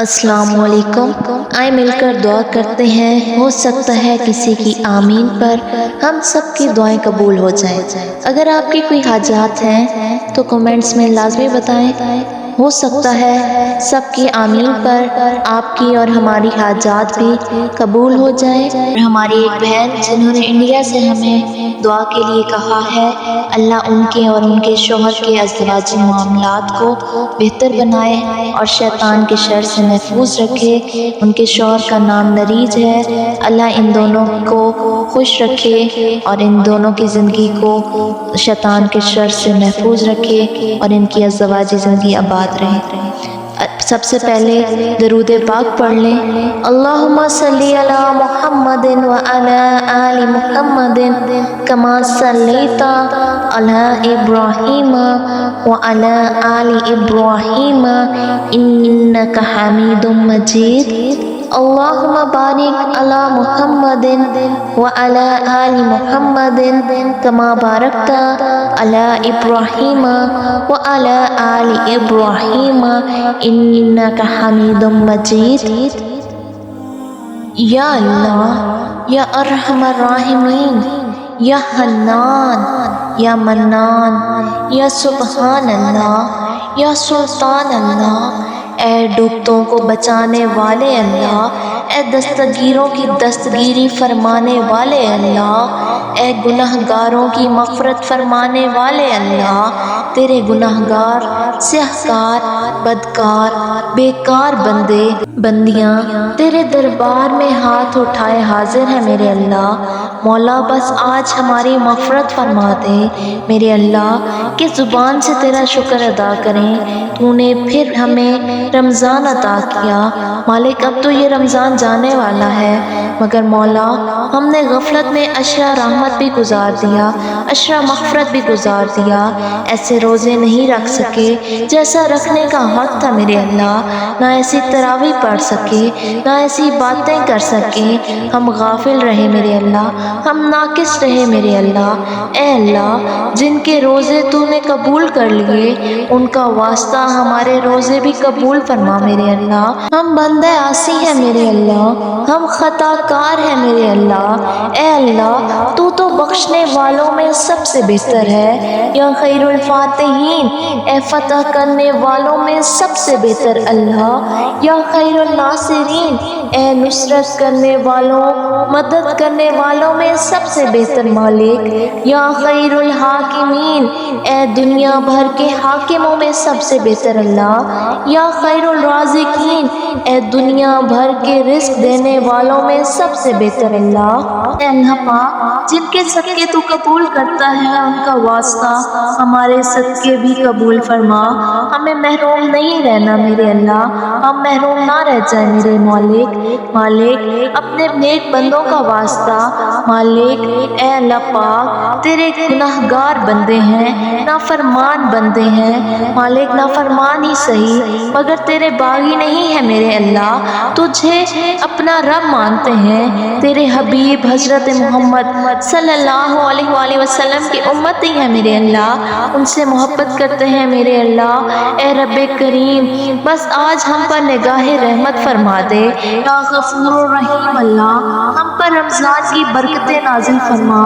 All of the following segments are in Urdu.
السلام علیکم۔ آئے مل کر دعا کرتے ہیں، ہو سکتا ہے کسی کی آمین پر ہم سب کی دعائیں قبول ہو جائیں۔ اگر آپ کی کوئی حاجات ہیں تو کمنٹس میں لازمی بتائیں، ہو سکتا ہے سب کی آمین پر آپ کی اور ہماری حاجات بھی قبول ہو جائیں۔ اور ہماری ایک بہن جنہوں نے انڈیا سے ہمیں دعا کے لیے کہا ہے، اللہ ان کے اور ان کے شوہر کے ازدواجی معاملات کو بہتر بنائے اور شیطان کے شر سے محفوظ رکھے۔ ان کے شوہر کا نام نریج ہے، اللہ ان دونوں کو خوش رکھے اور ان دونوں کی زندگی کو شیطان کے شر سے محفوظ رکھے اور ان کی ازدواجی زندگی آباد رہے۔ سب سے پہلے درود پاک پڑھ لیں۔ اللہم صلی علی محمد وعلی آل محمد کما صلیت علی ابراہیم وعلی آل ابراہیم انک حمید مجید۔ اللہم بارک علی محمد وعلی آل محمد کما بارکت علی ابراہیم وعلی آل ابراہیم انک حمید مجید۔ یا اللہ، یا ارحم الراحمین، یا حنان، یا منان، یا سبحان اللہ، یا سلطان اللہ، اے ڈوبتوں کو بچانے والے اللہ، اے دستگیروں کی دستگیری فرمانے والے اللہ، اے گناہ گاروں کی مغفرت فرمانے والے اللہ، تیرے گناہ گار، سیاہکار، بدکار، بیکار بندے بندیاں تیرے دربار میں ہاتھ اٹھائے حاضر ہیں میرے اللہ۔ مولا بس آج ہماری مغفرت فرما دے میرے اللہ، کہ زبان سے تیرا شکر ادا کریں۔ تو نے پھر ہمیں رمضان عطا کیا مالک، اب تو یہ رمضان جانے والا ہے، مگر مولا ہم نے غفلت میں عشرہ رحمت بھی گزار دیا، عشرہ مغفرت بھی گزار دیا۔ ایسے روزے نہیں رکھ سکے جیسا رکھنے کا حق تھا میرے اللہ، نہ ایسی تراویح پڑھ سکے، نہ ایسی باتیں کر سکے، ہم غافل رہے میرے اللہ، ہم ناقص رہے میرے اللہ۔ اے اللہ، جن کے روزے تو نے قبول کر لیے ان کا واسطہ ہمارے روزے بھی قبول فرما میرے اللہ۔ ہم بندے عاصی ہیں میرے اللہ، ہم خطا کار ہیں میرے اللہ۔ اے اللہ، تو بخشنے والوں میں سب سے بہتر ہے، یا خیر الفاتحین، اے فتح کرنے والوں میں سب سے بہتر اللہ، یا خیر الناصرین، اے نصرت کرنے والوں، مدد کرنے والوں میں سب سے بہتر مالک، یا خیر الحاکمین، اے دنیا بھر کے حاکموں میں سب سے بہتر اللہ، یا خیر الرازقین، اے دنیا بھر کے رزق دینے والوں میں سب سے بہتر اللہ۔ اے اللہ پاک، جن کے صدقے تو قبول کرتا ہے ان کا واسطہ ہمارے صدقے بھی قبول فرما، ہمیں محروم نہیں رہنا میرے اللہ، ہم محروم نہ رہ جائیں میرے مالک اپنے نیک بندوں کا واسطہ مالک۔ اے اللہ پاک، تیرے گناہ گار بندے ہیں، نافرمان بندے ہیں مالک، نافرمان ہی صحیح مگر تیرے باغی نہیں ہے میرے اللہ، تجھے اپنا رب مانتے ہیں، تیرے حبیب حضرت محمد صلی اللہ علیہ وآلہ وسلم کی امت ہی ہے میرے اللہ، ان سے محبت کرتے ہیں میرے اللہ۔ اے رب کریم، بس آج ہم پر نگاہ رحمت فرما دے، یا غفور الرحیم اللہ، ہم پر رمضان کی برکتیں نازل فرما،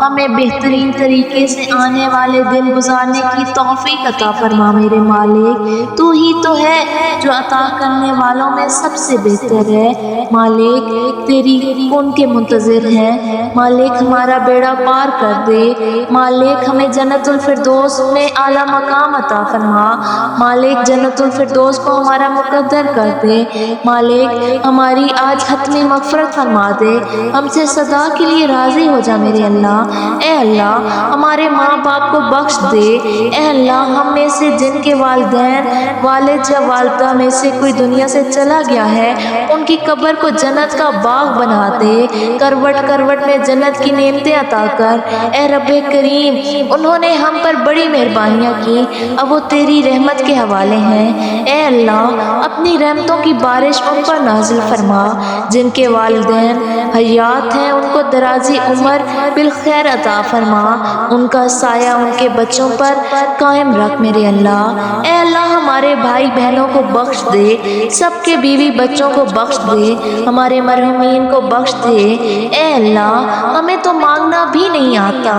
ہمیں بہترین طریقے سے آنے والے دن گزارنے کی توفیق عطا فرما میرے مالک۔ تو ہی تو ہے جو عطا کرنے والوں میں سب سے بہتر ہے مالک، تیری کون کے منتظر ہیں مالک، ہمارا بیڑا پار کر دے مالک، ہمیں جنت الفردوس میں اعلیٰ مقام عطا فرما مالک، جنت الفردوس کو ہمارا مقدر کر دے مالک، ہماری آج حتمی مغفرت فرما دے، ہم سے صدا کے لیے راضی ہو جا میرے اللہ۔ اے اللہ، ہمارے ماں باپ کو بخش دے، اے اللہ، ہم میں سے جن کے والدین والد یا والدہ میں سے کوئی دنیا سے چلا گیا ہے ان کی قبر کو جنت کا باغ بنا دے، کروٹ کروٹ میں جنت کی نعمتیں عطا کر۔ اے رب کریم، انہوں نے ہم پر بڑی مہربانیاں کی، اب وہ تیری رحمت کے حوالے ہیں۔ اے اللہ، اپنی رحمتوں کی بارش ان پر نازل فرما۔ جن کے والدین حیات ہیں ان کو درازی عمر بالخیر عطا فرما، ان کا سایہ ان کے بچوں پر قائم رکھ میرے اللہ۔ اے اللہ، ہمارے بھائی بہنوں کو بخش دے، سب کے بیوی بچوں کو بخش دے، ہمارے مرحومین کو بخش دے۔ اے اللہ، ہمیں تو مانگنا بھی نہیں آتا،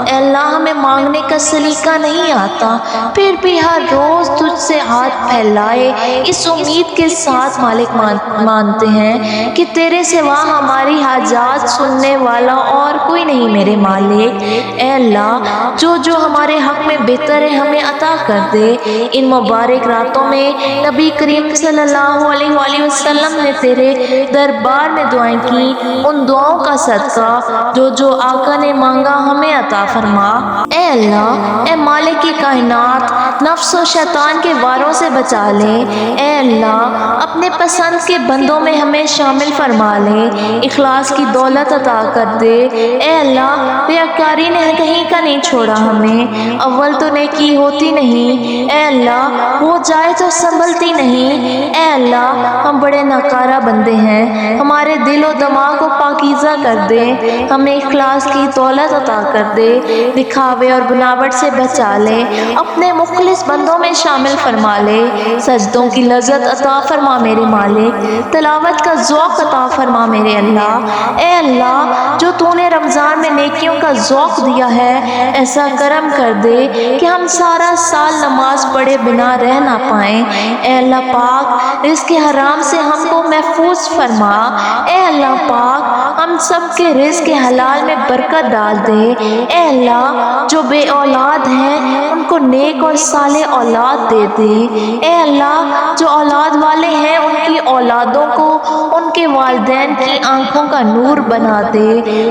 اے اللہ ہمیں مانگنے کا سلیقہ نہیں آتا، پھر بھی ہر روز تجھ سے ہاتھ پھیلائے اس امید کے ساتھ مالک مانتے ہیں کہ تیرے سوا ہماری حاجات سننے والا اور کوئی نہیں میرے مالک۔ اے اللہ، جو جو ہمارے حق میں بہتر ہے ہمیں عطا کر دے۔ ان مبارک راتوں میں نبی کریم صلی اللہ علیہ وآلہ وسلم نے تیرے دربار میں دعائیں کی، ان دعاؤں کا صدقہ جو جو آقا نے مانگا ہمیں عطا فرما۔ اے اللہ، اے مالک کی کائنات، نفس و شیطان کے واروں سے بچا لے۔ اے اللہ، اپنے پسند کے بندوں میں ہمیں شامل فرما لے، اخلاص کی دولت عطا کر دے۔ اے اللہ، ریاکاری نے کہیں کا نہیں چھوڑا ہمیں، اول تو نیکی ہوتی نہیں، اے اللہ ہو جائے تو سنبھلتی نہیں۔ اے اللہ، ہم بڑے ناکارہ بندے ہیں، ہمارے دل و دماغ کو پاکیزہ کر دے، ہمیں اخلاص کی دولت عطا کر دے، دکھاوے اور بناوٹ سے بچا لے، اپنے مخلص بندوں میں شامل فرما لے، سجدوں کی لذت عطا فرما میرے مالک، تلاوت کا ذوق عطا فرما میرے اللہ۔ اے اللہ، جو تو نے رمضان میں نیکیوں کا ذوق دیا ہے، ایسا کرم کر دے کہ ہم سارا سال نماز پڑھے بنا رہ نہ پائیں۔ اے اللہ پاک، رزق حرام سے ہم کو محفوظ فرما۔ اے اللہ پاک، ہم سب کے رزق حلال میں برکت ڈال دے۔ اے اللہ، جو بے اولاد ہیں ان کو نیک اور صالح اولاد دے دے۔ اے اللہ، جو اولاد والے ہیں ان کی اولادوں کو ان کے والدین کی آنکھوں کا نور بنا دے،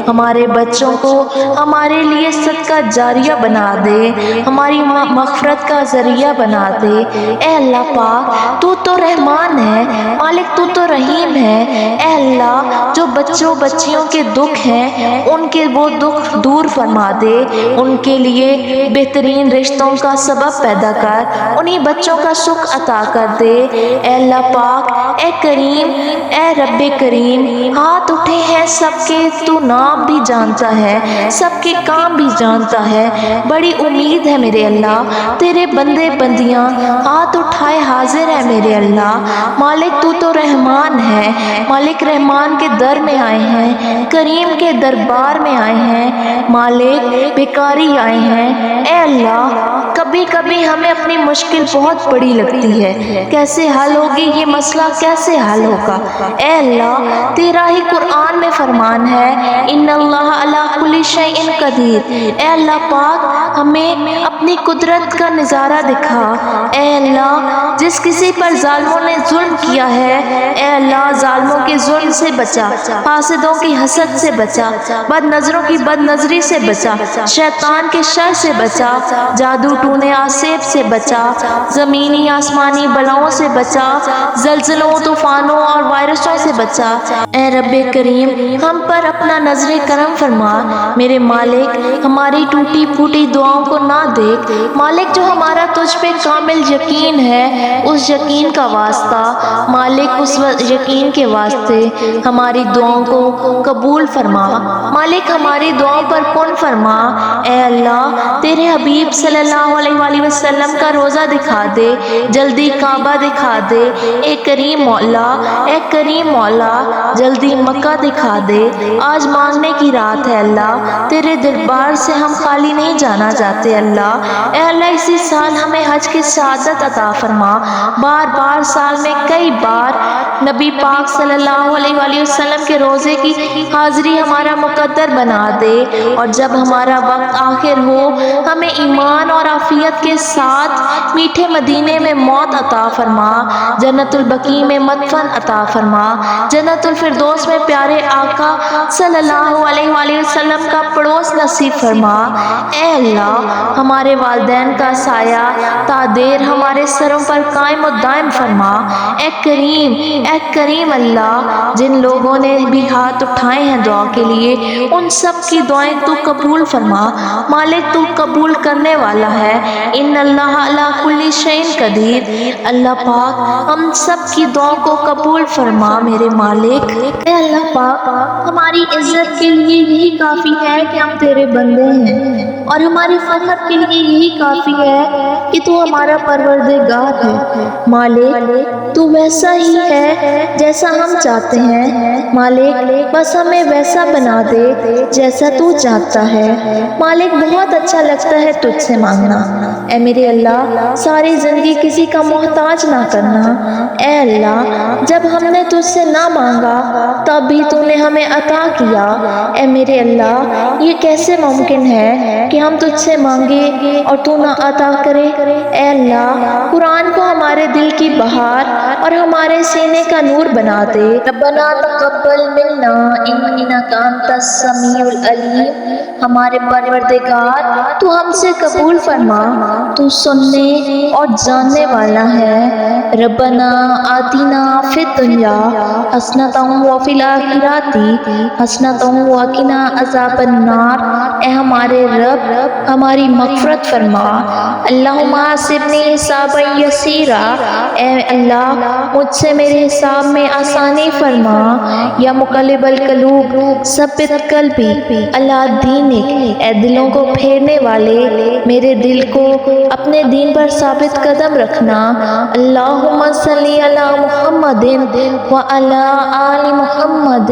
ہمارے بچوں کو ہمارے لیے صدقہ جاریہ بنا دے، ہماری مغفرت کا ذریعہ بنا دے۔ اے اللہ پاک، تو رحمان ہے، مالک تو رحیم ہے۔ اے اللہ، جو بچوں بچیوں کے دکھ ہیں ان کے وہ دکھ دور فرما دے، ان کے لیے بہترین رشتوں کا سبب پیدا کر، انہی بچوں کا سکھ عطا کر دے۔ اے اللہ پاک، اے کریم، اے رب کریم، ہاتھ اٹھے ہیں سب کے، تو نام بھی جانتا ہے، سب کے کام بھی جانتا ہے، بڑی امید ہے میرے اللہ، تیرے بندے بندیاں ہاتھ اٹھائے حاضر ہے میرے اللہ۔ مالک تو رحمان ہے، مالک رحمان کے در میں آئے ہیں، کریم کے دربار میں آئے ہیں، مالک بھکاری آئے ہیں۔ اے اللہ، کبھی کبھی ہمیں اپنی مشکل بہت بڑی لگتی ہے، کیسے حل ہوگی یہ مسئلہ، کیسے حل ہوگا؟ اے اللہ، تیرا ہی قرآن میں فرمان ہے، ان اللہ علی کل شیء قدیر۔ اے اللہ پاک، ہمیں اپنی قدرت کا نظارہ دکھا۔ اے اللہ، جس کسی پر ظالموں نے ظلم کیا ہے، اے اللہ ظالموں کے ظلم سے بچا، حاسدوں کی حسد سے بچا، بد نظروں کی بد نظری سے بچا، شیطان کے شر سے بچا، جادو ٹونے آسیب سے بچا، زمینی آسمانی بلاؤں سے بچا، زلزلوں طوفانوں اور وائرسوں سے بچا۔ اے رب کریم، ہم پر اپنا نظر کرم فرما میرے مالک، ہماری ٹوٹی پھوٹی دعاؤں کو نہ دیکھ مالک، جو ہمارا تجھ پہ کامل یقین ہے اس یقین کا واسطہ مالک، اس یقین کے واسطے ہماری دعاؤں کو قبول فرما مالک، ہماری دعاؤں پر کن فرما۔ اے اللہ، تیرے حبیب صلی اللہ علیہ وآلہ وسلم کا روزہ دکھا دے، جلدی کعبہ دکھا دے، اے کریم مولا، اے کریم مولا، جلدی مکہ دکھا دے۔ آج مانگنے کی رات ہے اللہ، تیرے دربار سے ہم خالی نہیں جانا چاہتے اللہ۔ اے اللہ، اسی سال ہمیں حج کی سعادت عطا فرما، بار بار سال میں کئی بار نبی پاک صلی اللہ علیہ وآلہ وسلم کے روزے کی حاضری ہمارا مقدر بنا دے، اور جب ہمارا وقت آخر ہو ہمیں ایمان اور عافیت کے ساتھ میٹھے مدینے میں موت عطا فرما، جنت البقیع میں مدفن عطا فرما، جنت الفردوس میں پیارے آقا صلی اللہ علیہ وآلہ وسلم کا پڑوس نصیب فرما۔ اے اللہ، ہمارے والدین کا سایہ تا دیر ہمارے سروں پر قائم و دائم فرما۔ اے کریم، اے اے کریم اللہ، جن لوگوں نے بھی ہاتھ اٹھائے ہیں دعا کے لیے، ان سب کی دعائیں تو قبول فرما۔ مالک تو قبول کرنے والا ہے۔ ان اللہ علی کل شیء قدیر۔ اللہ پاک ہم سب کی دعاؤں کو قبول فرما میرے مالک۔ اے اللہ پاک، ہماری عزت کے لیے یہی کافی ہے کہ ہم تیرے بندے ہیں، اور ہمارے فخر کے لیے یہی کافی ہے کہ تو ہمارا پروردگار ہے۔ مالک تو ویسا ہی ہے جیسا ہم چاہتے ہیں۔ مالک بس ہمیں ویسا بنا دے جیسا تو چاہتا ہے۔ مالک بہت اچھا لگتا ہے تجھ سے مانگنا۔ اے میرے اللہ، ساری زندگی کسی کا محتاج نہ کرنا۔ اے اللہ، جب ہم نے تجھ سے نہ مانگا تب بھی تو نے ہمیں عطا کیا۔ اے میرے اللہ، یہ کیسے ممکن ہے کہ ہم تجھ سے مانگے اور تو نہ عطا کرے؟ اے اللہ، قرآن کو ہمارے دل کی بہار اور ہمارے سینے کا نور بنا دے۔ ربنا تقبل منا انک انت السمیع العلیم۔ ہمارے پروردگار، تو ہم سے قبول فرما، تو سننے اور جاننے والا ہے۔ ربنا آتنا فی الدنیا حسنۃ وفی الآخرۃ حسنۃ وقنا عذاب النار۔ اے ہمارے رب، ہماری مغفرت فرما۔ اللہم حاسبنی حسابا یسیرا۔ اے اللہ، مجھ سے میرے حساب میں آسانی فرما۔ یا مقلب القلوب ثبت قلبی علی دینک۔ اے دلوں کو پھیرنے والے، میرے دل کو اپنے دین پر ثابت قدم رکھنا۔ اللہم صلی علی محمد وعلی آل محمد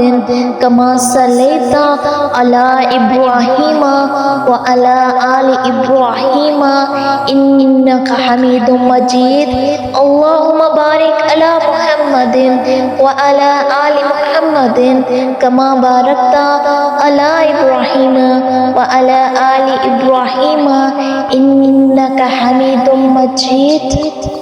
کما صلیت علی ابراہیم وعلی آل ابراہیم انک حمید مجید۔ اللہم بارک علی محمد وعلی آل محمد کما بارکت علی ابراہیم وعلی آل ابراہیم انک حمید مجید۔